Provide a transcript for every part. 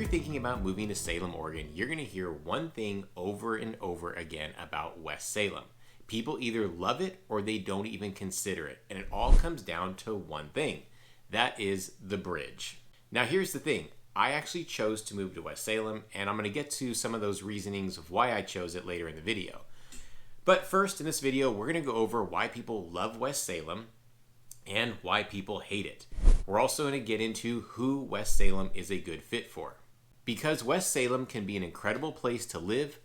you're thinking about moving to Salem, Oregon, you're going to hear one thing over and over again about West Salem. People either love it or they don't even consider it. And it all comes down to one thing. That is the bridge. Now here's the thing. I actually chose to move to West Salem, and I'm going to get to some of those reasonings of why I chose it later in the video. But first, in this video, we're going to go over why people love West Salem and why people hate it. We're also going to get into who West Salem is a good fit for. Because West Salem can be an incredible place to live,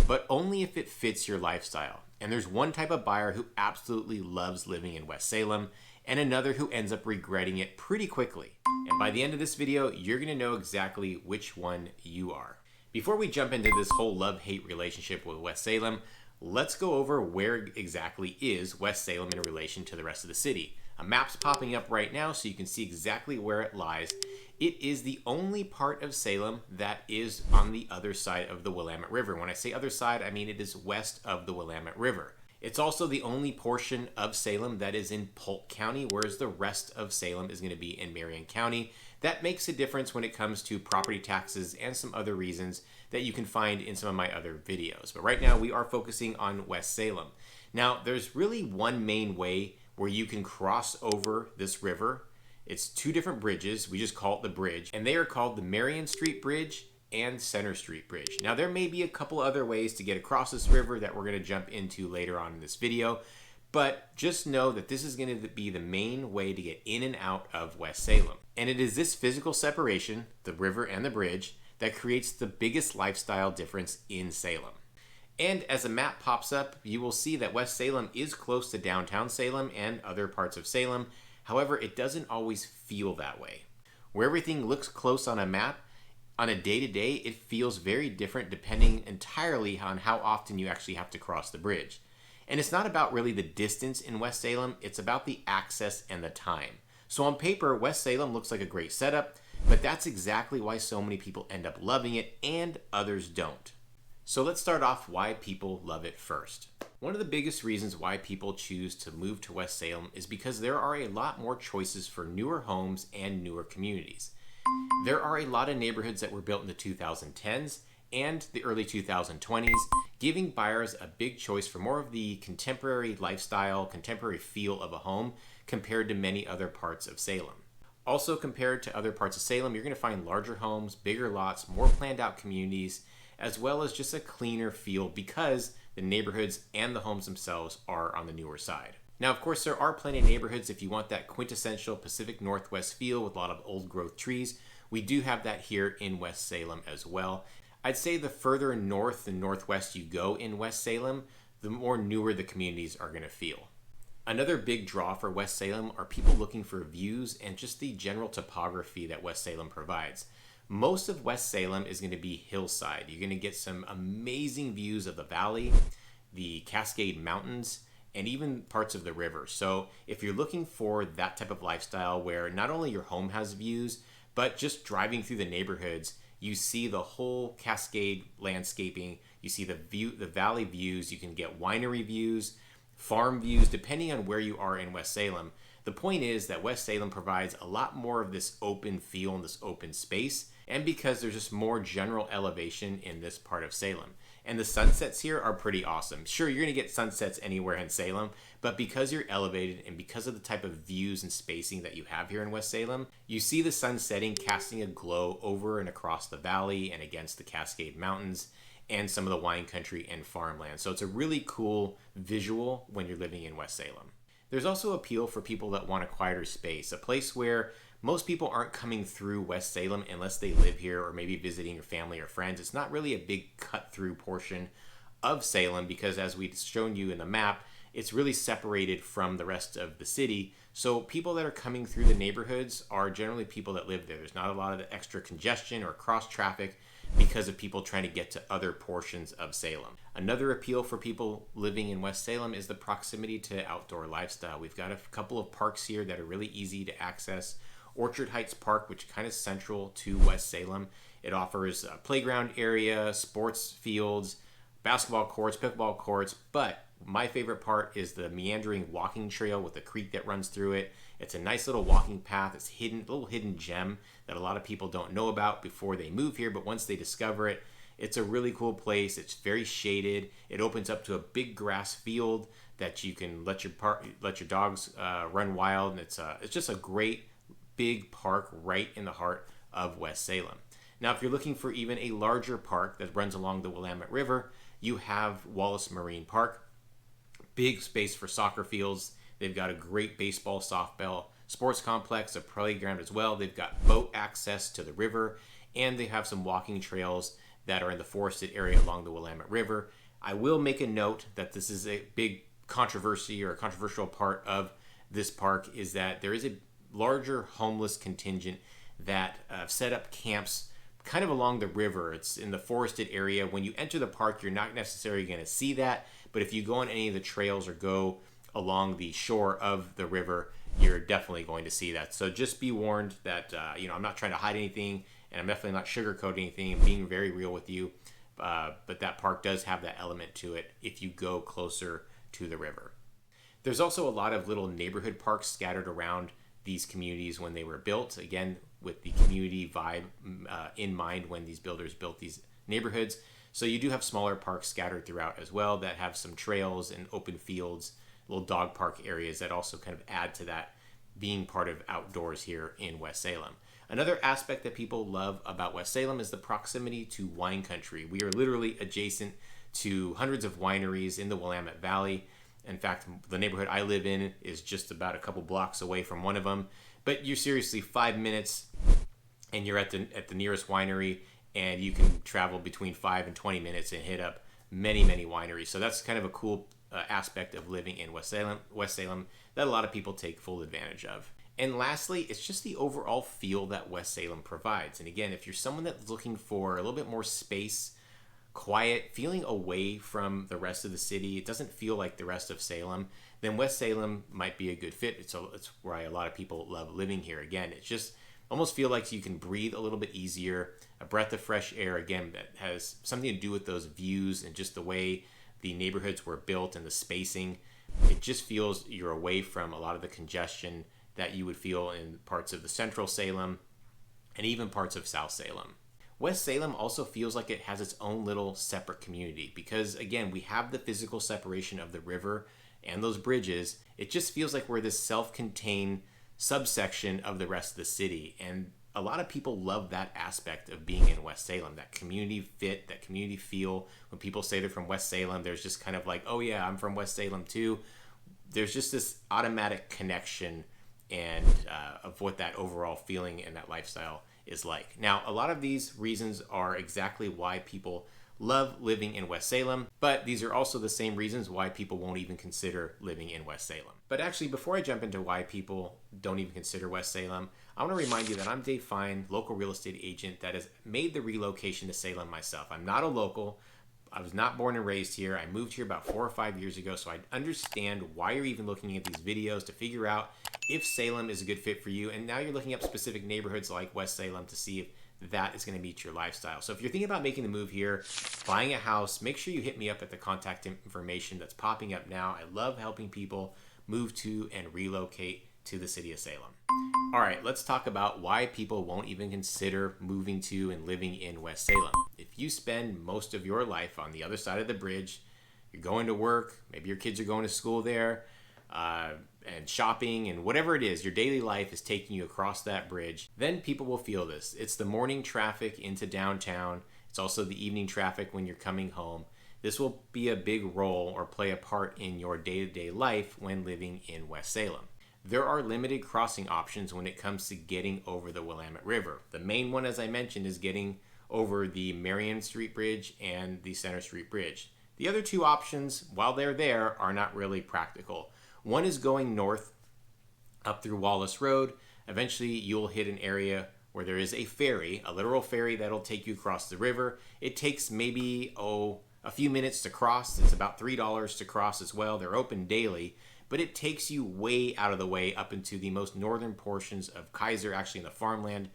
but only if it fits your lifestyle. And there's one type of buyer who absolutely loves living in West Salem, and another who ends up regretting it pretty quickly. And by the end of this video, you're going to know exactly which one you are. Before we jump into this whole love-hate relationship with West Salem, let's go over where exactly is West Salem in relation to the rest of the city. A map's popping up right now so you can see exactly where it lies. It is the only part of Salem that is on the other side of the Willamette River. When I say other side, I mean it is west of the Willamette River. It's also the only portion of Salem that is in Polk County, whereas the rest of Salem is going to be in Marion County. That makes a difference when it comes to property taxes and some other reasons that you can find in some of my other videos. But right now we are focusing on West Salem. Now there's really one main way where you can cross over this river. It's two different bridges. We just call it the bridge, and they are called the Marion Street Bridge and Center Street Bridge. Now there may be a couple other ways to get across this river that we're going to jump into later on in this video, but just know that this is going to be the main way to get in and out of West Salem. And it is this physical separation, the river and the bridge, that creates the biggest lifestyle difference in Salem. And as a map pops up, you will see that West Salem is close to downtown Salem and other parts of Salem. However, it doesn't always feel that way. Where everything looks close on a map, on a day-to-day, it feels very different depending entirely on how often you actually have to cross the bridge. And it's not about really the distance in West Salem, it's about the access and the time. So on paper, West Salem looks like a great setup, but that's exactly why so many people end up loving it and others don't. So let's start off why people love it first. One of the biggest reasons why people choose to move to West Salem is because there are a lot more choices for newer homes and newer communities. There are a lot of neighborhoods that were built in the 2010s and the early 2020s, giving buyers a big choice for more of the contemporary lifestyle, contemporary feel of a home compared to many other parts of Salem. Also, compared to other parts of Salem, you're going to find larger homes, bigger lots, more planned out communities, as well as just a cleaner feel because the neighborhoods and the homes themselves are on the newer side. Now, of course, there are plenty of neighborhoods if you want that quintessential Pacific Northwest feel with a lot of old growth trees. We do have that here in West Salem as well. I'd say the further north and northwest you go in West Salem, the more newer the communities are going to feel. Another big draw for West Salem are people looking for views and just the general topography that West Salem provides. Most of West Salem is going to be hillside. You're going to get some amazing views of the valley, the Cascade Mountains, and even parts of the river. So if you're looking for that type of lifestyle where not only your home has views, but just driving through the neighborhoods, you see the whole Cascade landscaping, you see the valley views, you can get winery views, farm views, depending on where you are in West Salem. The point is that West Salem provides a lot more of this open feel and this open space, and because there's just more general elevation in this part of Salem. And the sunsets here are pretty awesome. Sure, you're going to get sunsets anywhere in Salem, but because you're elevated and because of the type of views and spacing that you have here in West Salem, you see the sun setting, casting a glow over and across the valley and against the Cascade Mountains and some of the wine country and farmland. So it's a really cool visual when you're living in West Salem. There's also appeal for people that want a quieter space, a place where most people aren't coming through West Salem unless they live here or maybe visiting your family or friends. It's not really a big cut-through portion of Salem because, as we've shown you in the map, it's really separated from the rest of the city. So people that are coming through the neighborhoods are generally people that live there. There's not a lot of the extra congestion or cross traffic because of people trying to get to other portions of Salem. Another appeal for people living in West Salem is the proximity to outdoor lifestyle. We've got a couple of parks here that are really easy to access. Orchard Heights Park, which is kind of central to West Salem. It offers a playground area, sports fields, basketball courts, pickleball courts, but My favorite part is the meandering walking trail with a creek that runs through it. It's a nice little walking path. It's a little hidden gem that a lot of people don't know about before they move here, but once they discover it, it's a really cool place. It's very shaded. It opens up to a big grass field that you can let your dogs run wild, and it's just a great big park right in the heart of West Salem. Now, if you're looking for even a larger park that runs along the Willamette River, you have Wallace Marine Park. Big space for soccer fields. They've got a great baseball, softball sports complex, a playground as well. They've got boat access to the river, and they have some walking trails that are in the forested area along the Willamette River. I will make a note that this is a big controversy, or a controversial part of this park, is that there is a larger homeless contingent that set up camps kind of along the river. It's in the forested area. When you enter the park, you're not necessarily going to see that, but if you go on any of the trails or go along the shore of the river, you're definitely going to see that. So just be warned that I'm not trying to hide anything, and I'm definitely not sugarcoating anything. I'm being very real with you, but that park does have that element to it if you go closer to the river. There's also a lot of little neighborhood parks scattered around these communities when they were built, again with the community vibe in mind when these builders built these neighborhoods. So you do have smaller parks scattered throughout as well that have some trails and open fields, little dog park areas that also kind of add to that being part of outdoors here in West Salem. Another aspect that people love about West Salem is the proximity to wine country. We are literally adjacent to hundreds of wineries in the Willamette Valley. In fact, the neighborhood I live in is just about a couple blocks away from one of them. But you're seriously 5 minutes and you're at the nearest winery, and you can travel between 5 and 20 minutes and hit up many, many wineries. So that's kind of a cool aspect of living in West Salem that a lot of people take full advantage of. And lastly, it's just the overall feel that West Salem provides. And again, if you're someone that's looking for a little bit more space, quiet, feeling away from the rest of the city, it doesn't feel like the rest of Salem, then West Salem might be a good fit. It's why a lot of people love living here. Again, it's just almost feel like you can breathe a little bit easier, a breath of fresh air, again, that has something to do with those views and just the way the neighborhoods were built and the spacing. It just feels you're away from a lot of the congestion that you would feel in parts of the central Salem and even parts of South Salem. West Salem also feels like it has its own little separate community because, again, we have the physical separation of the river and those bridges. It just feels like we're this self-contained subsection of the rest of the city, and a lot of people love that aspect of being in West Salem, that community fit, that community feel. When people say they're from West Salem, there's just kind of like, oh yeah, I'm from West Salem too. There's just this automatic connection and of what that overall feeling and that lifestyle is like. Now, a lot of these reasons are exactly why people love living in West Salem, but these are also the same reasons why people won't even consider living in West Salem. But actually, before I jump into why people don't even consider West Salem, I want to remind you that I'm Dave Fine, local real estate agent that has made the relocation to Salem myself. I'm not a local. I was not born and raised here. I moved here about 4 or 5 years ago, so I understand why you're even looking at these videos to figure out if Salem is a good fit for you. And now you're looking up specific neighborhoods like West Salem to see if that is going to meet your lifestyle. So if you're thinking about making the move here, buying a house, make sure you hit me up at the contact information that's popping up now. I love helping people move to and relocate to the city of Salem. All right, let's talk about why people won't even consider moving to and living in West Salem. If you spend most of your life on the other side of the bridge, you're going to work, maybe your kids are going to school there, and shopping and whatever it is, your daily life is taking you across that bridge, then people will feel this. It's the morning traffic into downtown. It's also the evening traffic when you're coming home. This will be a big role or play a part in your day-to-day life when living in West Salem. There are limited crossing options when it comes to getting over the Willamette River. The main one, as I mentioned, is getting over the Marion Street Bridge and the Center Street Bridge. The other two options, while they're there, are not really practical. One is going north up through Wallace Road. Eventually, you'll hit an area where there is a ferry, a literal ferry that'll take you across the river. It takes maybe, a few minutes to cross. It's about $3 to cross as well. They're open daily, but it takes you way out of the way up into the most northern portions of Kaiser, actually in the farmland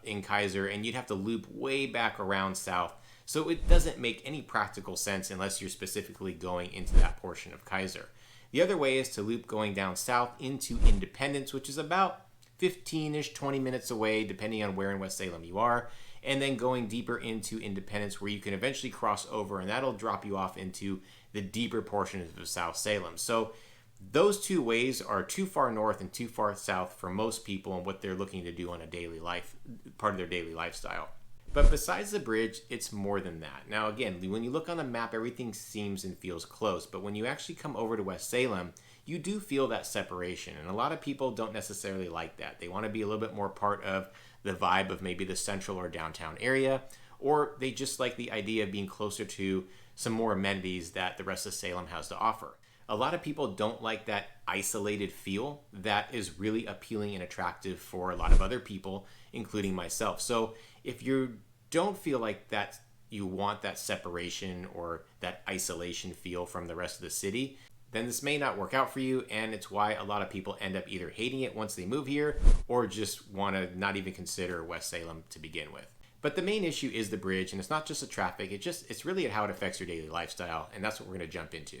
in Kaiser, and you'd have to loop way back around south. So it doesn't make any practical sense unless you're specifically going into that portion of Kaiser. The other way is to loop going down south into Independence, which is about 15-ish, 20 minutes away, depending on where in West Salem you are, and then going deeper into Independence, where you can eventually cross over, and that'll drop you off into the deeper portions of South Salem. So those two ways are too far north and too far south for most people and what they're looking to do on a daily life, part of their daily lifestyle. But besides the bridge, it's more than that. Now again, when you look on the map, everything seems and feels close, but when you actually come over to West Salem, you do feel that separation, and a lot of people don't necessarily like that. They want to be a little bit more part of the vibe of maybe the central or downtown area, or they just like the idea of being closer to some more amenities that the rest of Salem has to offer. A lot of people don't like that isolated feel that is really appealing and attractive for a lot of other people, including myself. So if you don't feel like that you want that separation or that isolation feel from the rest of the city, then this may not work out for you, and it's why a lot of people end up either hating it once they move here or just want to not even consider West Salem to begin with. But the main issue is the bridge, and it's not just the traffic, it's really how it affects your daily lifestyle, and that's what we're going to jump into.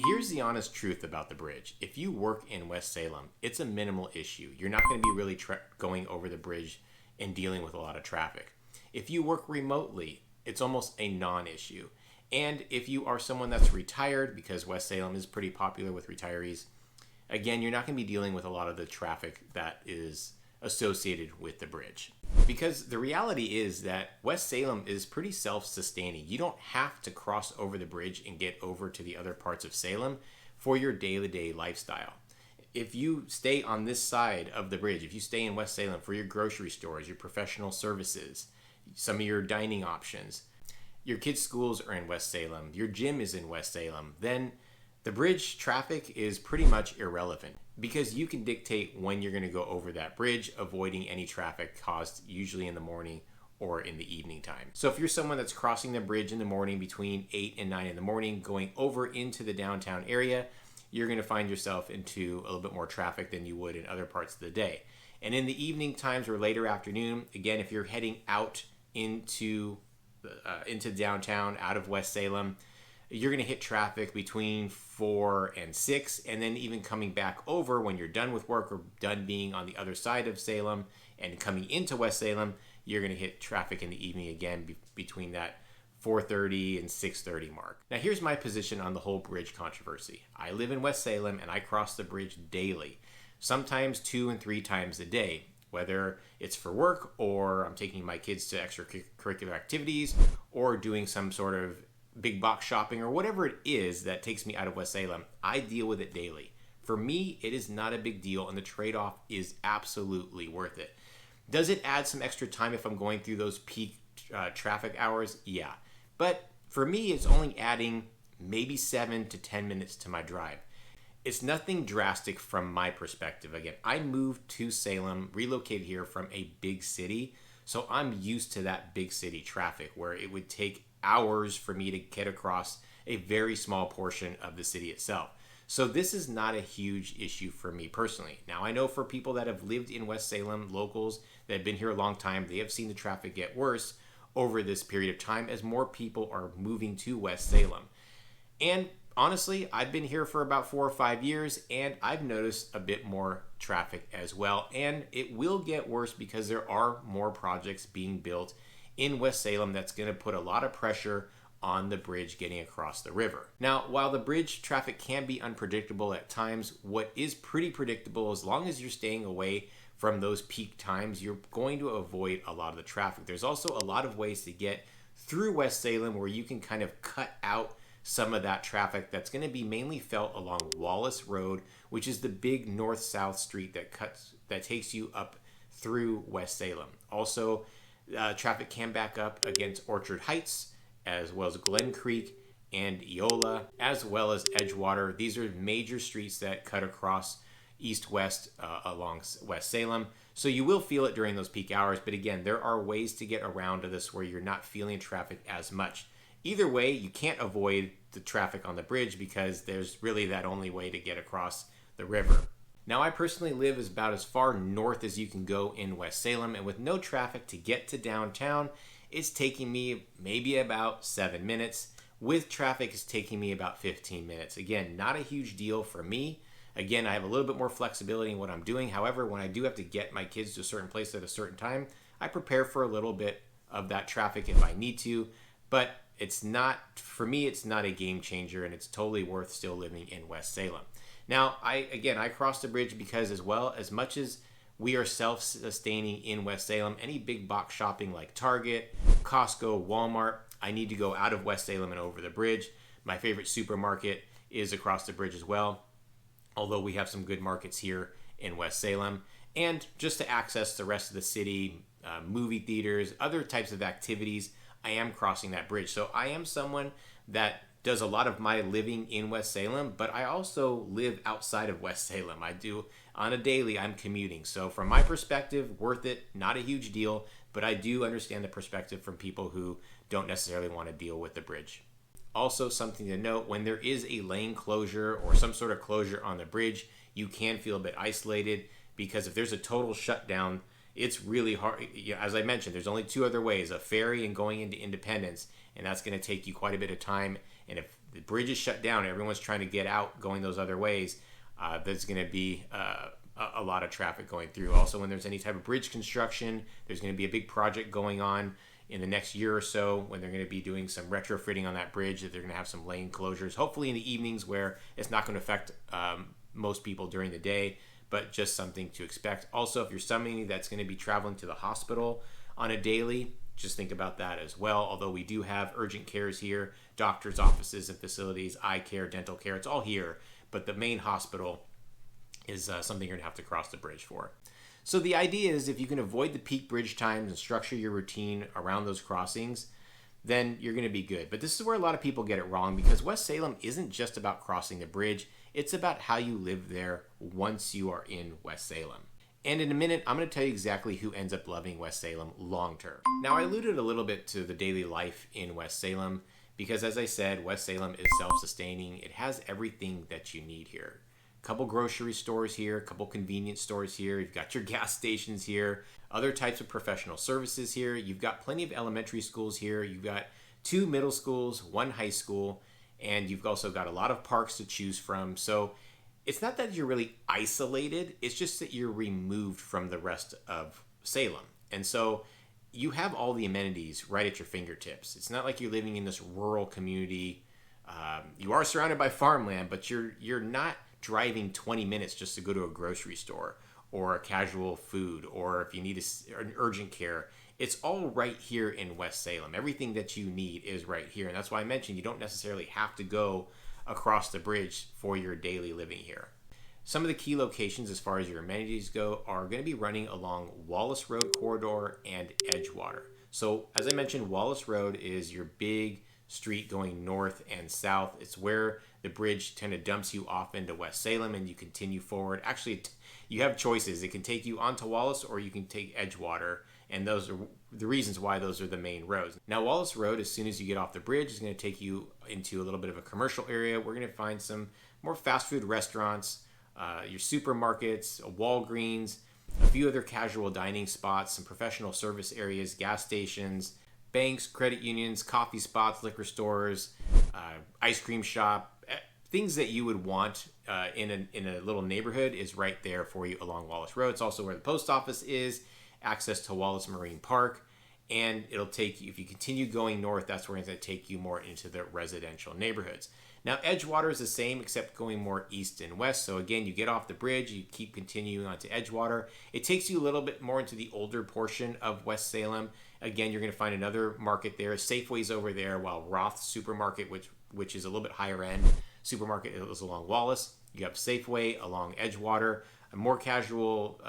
Here's the honest truth about the bridge. If you work in West Salem, it's a minimal issue. You're not going to be really going over the bridge and dealing with a lot of traffic. If you work remotely, it's almost a non-issue. And if you are someone that's retired, because West Salem is pretty popular with retirees, again, you're not going to be dealing with a lot of the traffic that is associated with the bridge. Because the reality is that West Salem is pretty self-sustaining. You don't have to cross over the bridge and get over to the other parts of Salem for your day-to-day lifestyle. If you stay on this side of the bridge, if you stay in West Salem for your grocery stores, your professional services, some of your dining options, your kids' schools are in West Salem, your gym is in West Salem, then the bridge traffic is pretty much irrelevant because you can dictate when you're going to go over that bridge, avoiding any traffic caused usually in the morning or in the evening time. So if you're someone that's crossing the bridge in the morning between 8 and 9 in the morning, going over into the downtown area, you're going to find yourself into a little bit more traffic than you would in other parts of the day. And in the evening times or later afternoon, again, if you're heading out into downtown, out of West Salem, you're going to hit traffic between 4 and 6, and then even coming back over when you're done with work or done being on the other side of Salem and coming into West Salem, you're going to hit traffic in the evening again between that 4:30 and 6:30 mark. Now here's my position on the whole bridge controversy. I live in West Salem and I cross the bridge daily, sometimes 2 and 3 times a day, whether it's for work or I'm taking my kids to extracurricular activities or doing some sort of big box shopping or whatever it is that takes me out of West Salem. I deal with it daily. For me, it is not a big deal, and the trade-off is absolutely worth it. Does it add some extra time if I'm going through those peak traffic hours? Yeah. But for me, it's only adding maybe 7 to 10 minutes to my drive. It's nothing drastic from my perspective. Again, I moved to Salem, relocated here from a big city, so I'm used to that big city traffic where it would take hours for me to get across a very small portion of the city itself. So this is not a huge issue for me personally. Now, I know for people that have lived in West Salem, locals that have been here a long time, they have seen the traffic get worse over this period of time as more people are moving to West Salem. And honestly, I've been here for about 4 or 5 years, and I've noticed a bit more traffic as well. And it will get worse because there are more projects being built in West Salem that's going to put a lot of pressure on the bridge getting across the river. Now, while the bridge traffic can be unpredictable at times, what is pretty predictable, as long as you're staying away from those peak times, you're going to avoid a lot of the traffic. There's also a lot of ways to get through West Salem where you can kind of cut out some of that traffic that's going to be mainly felt along Wallace Road, which is the big north-south street that takes you up through West Salem. Also, traffic can back up against Orchard Heights, as well as Glen Creek and Eola, as well as Edgewater. These are major streets that cut across east-west along West Salem. So you will feel it during those peak hours, but again, there are ways to get around to this where you're not feeling traffic as much. Either way, you can't avoid the traffic on the bridge because there's really that only way to get across the river. Now, I personally live about as far north as you can go in West Salem, and with no traffic to get to downtown it's taking me maybe about 7 minutes. With traffic, it's taking me about 15 minutes. Again, not a huge deal for me. Again, I have a little bit more flexibility in what I'm doing. However, when I do have to get my kids to a certain place at a certain time, I prepare for a little bit of that traffic if I need to. But it's not, for me, it's not a game changer, and it's totally worth still living in West Salem. Now, I crossed the bridge because as much as we are self-sustaining in West Salem, any big box shopping like Target, Costco, Walmart, I need to go out of West Salem and over the bridge. My favorite supermarket is across the bridge as well, although we have some good markets here in West Salem. And just to access the rest of the city, movie theaters, other types of activities, I am crossing that bridge. So I am someone that does a lot of my living in West Salem, but I also live outside of West Salem. I do, on a daily, I'm commuting. So from my perspective, worth it, not a huge deal, but I do understand the perspective from people who don't necessarily want to deal with the bridge. Also, something to note, when there is a lane closure or some sort of closure on the bridge, you can feel a bit isolated, because if there's a total shutdown, it's really hard. As I mentioned, there's only two other ways, a ferry and going into Independence, and that's going to take you quite a bit of time. And if the bridge is shut down, everyone's trying to get out going those other ways, there's going to be a lot of traffic going through. Also, when there's any type of bridge construction, there's going to be a big project going on in the next year or so, when they're going to be doing some retrofitting on that bridge, that they're going to have some lane closures, hopefully in the evenings, where it's not going to affect most people during the day, but just something to expect. Also, if you're somebody that's going to be traveling to the hospital on a daily, just think about that as well. Although we do have urgent cares here, doctors' offices and facilities, eye care, dental care, it's all here. But the main hospital is something you're going to have to cross the bridge for. So the idea is, if you can avoid the peak bridge times and structure your routine around those crossings, then you're going to be good. But this is where a lot of people get it wrong, because West Salem isn't just about crossing the bridge. It's about how you live there once you are in West Salem. And in a minute, I'm going to tell you exactly who ends up loving West Salem long term. Now, I alluded a little bit to the daily life in West Salem, because as I said, West Salem is self-sustaining. It has everything that you need here. A couple grocery stores here, a couple convenience stores here. You've got your gas stations here, other types of professional services here. You've got plenty of elementary schools here. You've got 2 middle schools, 1 high school, and you've also got a lot of parks to choose from. So it's not that you're really isolated, it's just that you're removed from the rest of Salem. And so you have all the amenities right at your fingertips. It's not like you're living in this rural community. You are surrounded by farmland, but you're not driving 20 minutes just to go to a grocery store or a casual food, or if you need an urgent care. It's all right here in West Salem. Everything that you need is right here. And that's why I mentioned you don't necessarily have to go across the bridge for your daily living here. Some of the key locations as far as your amenities go are going to be running along Wallace Road corridor and Edgewater. So as I mentioned, Wallace Road is your big street going north and south. It's where the bridge kind of dumps you off into West Salem and you continue forward. Actually, you have choices. It can take you onto Wallace, or you can take Edgewater, and those are the reasons why those are the main roads. Now, Wallace Road, as soon as you get off the bridge, is going to take you into a little bit of a commercial area. We're going to find some more fast food restaurants, your supermarkets, a Walgreens, a few other casual dining spots, some professional service areas, gas stations, banks, credit unions, coffee spots, liquor stores, ice cream shop. Things that you would want in a little neighborhood is right there for you along Wallace Road. It's also where the post office is, access to Wallace Marine Park, and it'll take you, if you continue going north, that's where it's going to take you more into the residential neighborhoods. Now, Edgewater is the same, except going more east and west. So again, you get off the bridge, you keep continuing on to Edgewater. It takes you a little bit more into the older portion of West Salem. Again, you're going to find another market there. Safeway's over there, while Roth's Supermarket, which is a little bit higher end supermarket, is along Wallace. You have Safeway along Edgewater, more casual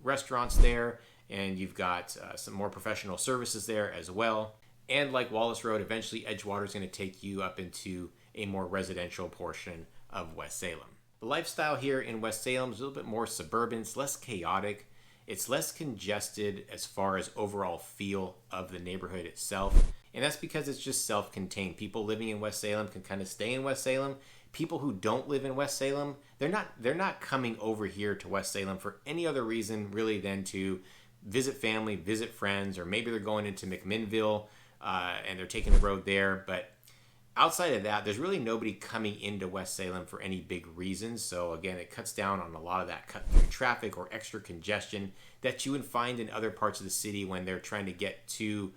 restaurants there, and you've got some more professional services there as well. And like Wallace Road, eventually Edgewater is going to take you up into a more residential portion of West Salem. The lifestyle here in West Salem is a little bit more suburban. It's less chaotic. It's less congested as far as overall feel of the neighborhood itself. And that's because it's just self-contained. People living in West Salem can kind of stay in West Salem. People who don't live in West Salem, they're not coming over here to West Salem for any other reason really than to visit family, visit friends, or maybe they're going into McMinnville and they're taking the road there. But outside of that, there's really nobody coming into West Salem for any big reasons. So again, it cuts down on a lot of that cut through traffic or extra congestion that you would find in other parts of the city when they're trying to get to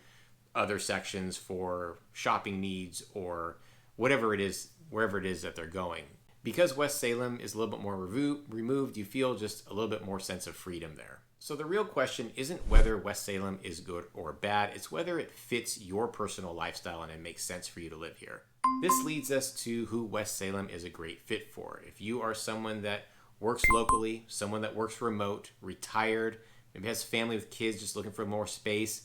other sections for shopping needs or whatever it is, wherever it is that they're going. Because West Salem is a little bit more removed, you feel just a little bit more sense of freedom there. So the real question isn't whether West Salem is good or bad, it's whether it fits your personal lifestyle and it makes sense for you to live here. This leads us to who West Salem is a great fit for. If you are someone that works locally, someone that works remote, retired, maybe has family with kids just looking for more space,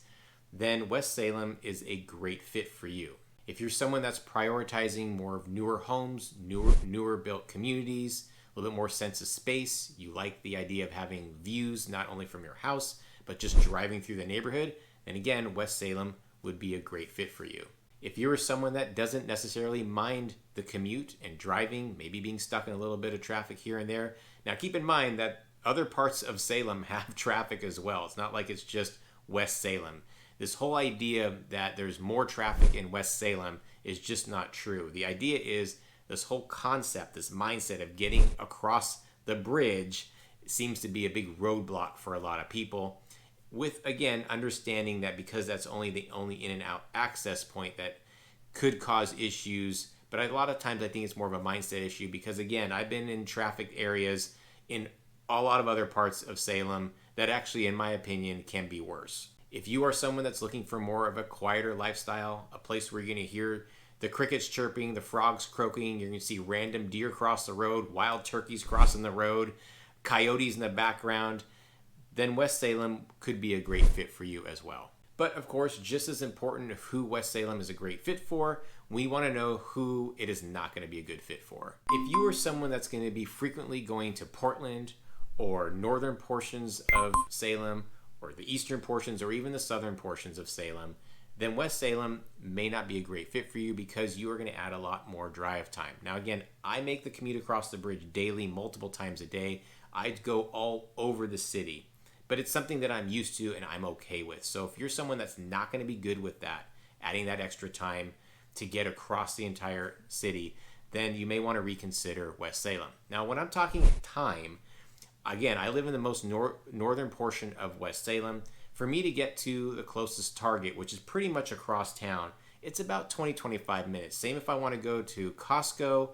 then West Salem is a great fit for you. If you're someone that's prioritizing more of newer homes, newer built communities, a little bit more sense of space, you like the idea of having views not only from your house, but just driving through the neighborhood, then again, West Salem would be a great fit for you. If you're someone that doesn't necessarily mind the commute and driving, maybe being stuck in a little bit of traffic here and there, now keep in mind that other parts of Salem have traffic as well. It's not like it's just West Salem. This whole idea that there's more traffic in West Salem is just not true. The idea is this whole concept, this mindset of getting across the bridge seems to be a big roadblock for a lot of people, with, again, understanding that because that's only the only in and out access point that could cause issues. But a lot of times I think it's more of a mindset issue because, again, I've been in traffic areas in a lot of other parts of Salem that actually, in my opinion, can be worse. If you are someone that's looking for more of a quieter lifestyle, a place where you're going to hear the crickets chirping, the frogs croaking, you're going to see random deer cross the road, wild turkeys crossing the road, coyotes in the background, then West Salem could be a great fit for you as well. But of course, just as important of who West Salem is a great fit for, we want to know who it is not going to be a good fit for. If you are someone that's going to be frequently going to Portland or northern portions of Salem, or the eastern portions, or even the southern portions of Salem, then West Salem may not be a great fit for you because you are going to add a lot more drive time. Now again, I make the commute across the bridge daily, multiple times a day. I'd go all over the city, but it's something that I'm used to and I'm okay with. So if you're someone that's not going to be good with that, adding that extra time to get across the entire city, then you may want to reconsider West Salem. Now when I'm talking time, again, I live in the most northern portion of West Salem. For me to get to the closest Target, which is pretty much across town, it's about 20-25 minutes. Same if I want to go to Costco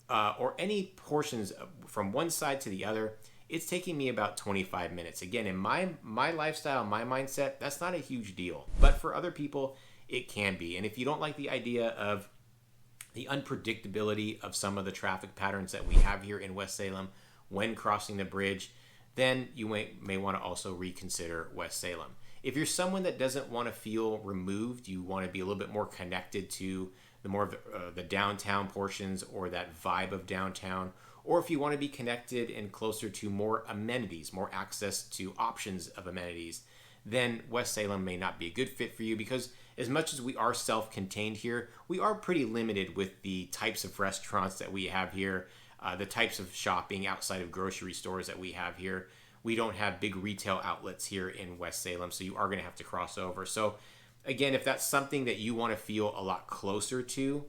or any portions from one side to the other, it's taking me about 25 minutes. Again, in my lifestyle, my mindset, that's not a huge deal. But for other people, it can be. And if you don't like the idea of the unpredictability of some of the traffic patterns that we have here in West Salem when crossing the bridge, then you may want to also reconsider West Salem. If you're someone that doesn't want to feel removed, you want to be a little bit more connected to the more of the downtown portions or that vibe of downtown, or if you want to be connected and closer to more amenities, more access to options of amenities, then West Salem may not be a good fit for you because as much as we are self-contained here, we are pretty limited with the types of restaurants that we have here, the types of shopping outside of grocery stores that we have here. We don't have big retail outlets here in West Salem, so you are going to have to cross over. So again, if that's something that you want to feel a lot closer to,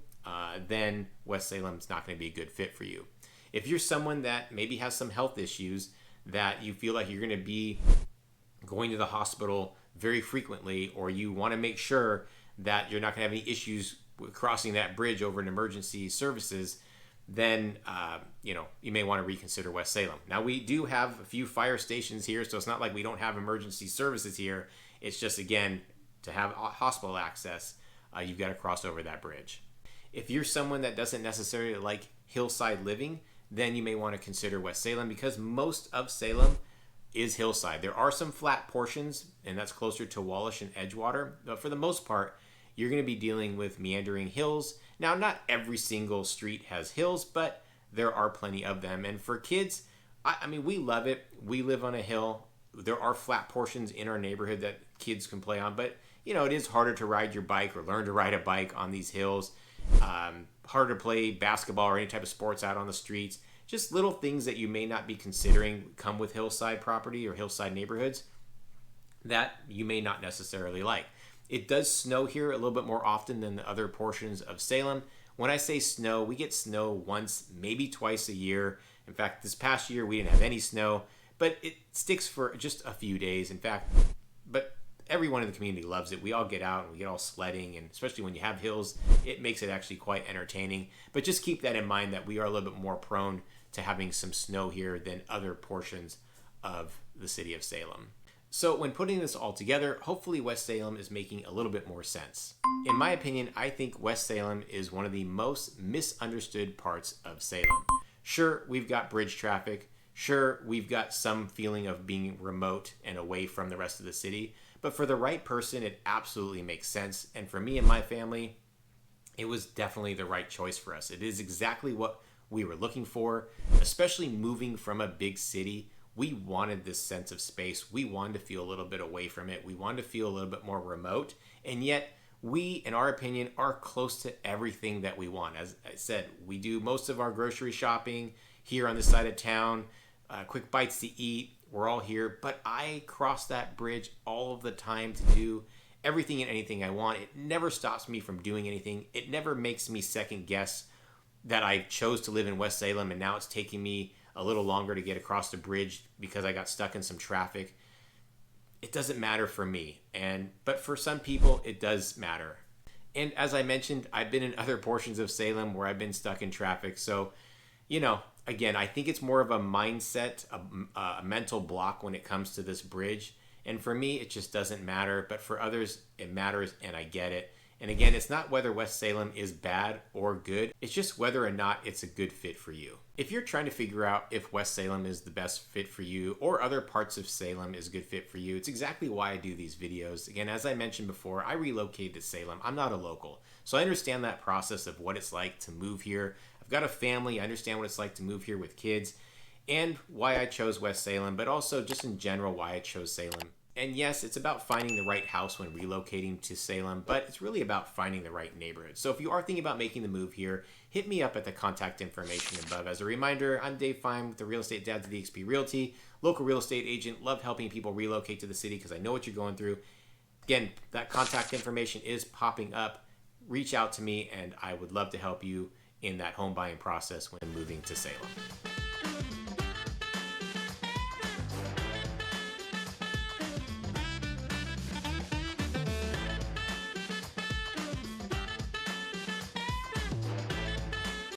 then West Salem's not going to be a good fit for you. If you're someone that maybe has some health issues that you feel like you're going to be going to the hospital very frequently, or you want to make sure that you're not going to have any issues with crossing that bridge over an emergency services, then you may want to reconsider West Salem. Now we do have a few fire stations here, so it's not like we don't have emergency services here. It's just, again, to have hospital access, you've got to cross over that bridge. If you're someone that doesn't necessarily like hillside living, then you may want to consider West Salem because most of Salem is hillside. There are some flat portions, and that's closer to Wallish and Edgewater, but for the most part, you're going to be dealing with meandering hills. Now, not every single street has hills, but there are plenty of them. And for kids, I mean, we love it. We live on a hill. There are flat portions in our neighborhood that kids can play on, but it is harder to ride your bike or learn to ride a bike on these hills. Harder to play basketball or any type of sports out on the streets. Just little things that you may not be considering come with hillside property or hillside neighborhoods. that you may not necessarily like. It does snow here a little bit more often than the other portions of Salem. When I say snow, we get snow once, maybe twice a year. In fact, this past year we didn't have any snow, but it sticks for just a few days. In fact, but everyone in the community loves it. We all get out and we get all sledding, and especially when you have hills, it makes it actually quite entertaining. But just keep that in mind that we are a little bit more prone to having some snow here than other portions of the city of Salem. So when putting this all together, hopefully West Salem is making a little bit more sense. In my opinion, I think West Salem is one of the most misunderstood parts of Salem. Sure, we've got bridge traffic. Sure, we've got some feeling of being remote and away from the rest of the city. But for the right person, it absolutely makes sense. And for me and my family, it was definitely the right choice for us. It is exactly what we were looking for, especially moving from a big city. We wanted this sense of space. We wanted to feel a little bit away from it. We wanted to feel a little bit more remote. And yet, we, in our opinion, are close to everything that we want. As I said, we do most of our grocery shopping here on this side of town, quick bites to eat. We're all here. But I cross that bridge all of the time to do everything and anything I want. It never stops me from doing anything. It never makes me second guess that I chose to live in West Salem and now it's taking me a little longer to get across the bridge because I got stuck in some traffic. It doesn't matter for me, but for some people it does matter. And as I mentioned, I've been in other portions of Salem where I've been stuck in traffic. So, again, I think it's more of a mindset, a mental block when it comes to this bridge. And for me, it just doesn't matter. But for others, it matters, and I get it. And again, it's not whether West Salem is bad or good. It's just whether or not it's a good fit for you. If you're trying to figure out if West Salem is the best fit for you or other parts of Salem is a good fit for you, it's exactly why I do these videos. Again, as I mentioned before, I relocated to Salem. I'm not a local. So I understand that process of what it's like to move here. I've got a family. I understand what it's like to move here with kids and why I chose West Salem, but also just in general why I chose Salem. And yes, it's about finding the right house when relocating to Salem, but it's really about finding the right neighborhood. So if you are thinking about making the move here, hit me up at the contact information above. As a reminder, I'm Dave Fine with the Real Estate Dads of eXp Realty, local real estate agent. Love helping people relocate to the city because I know what you're going through. Again, that contact information is popping up. Reach out to me and I would love to help you in that home buying process when moving to Salem.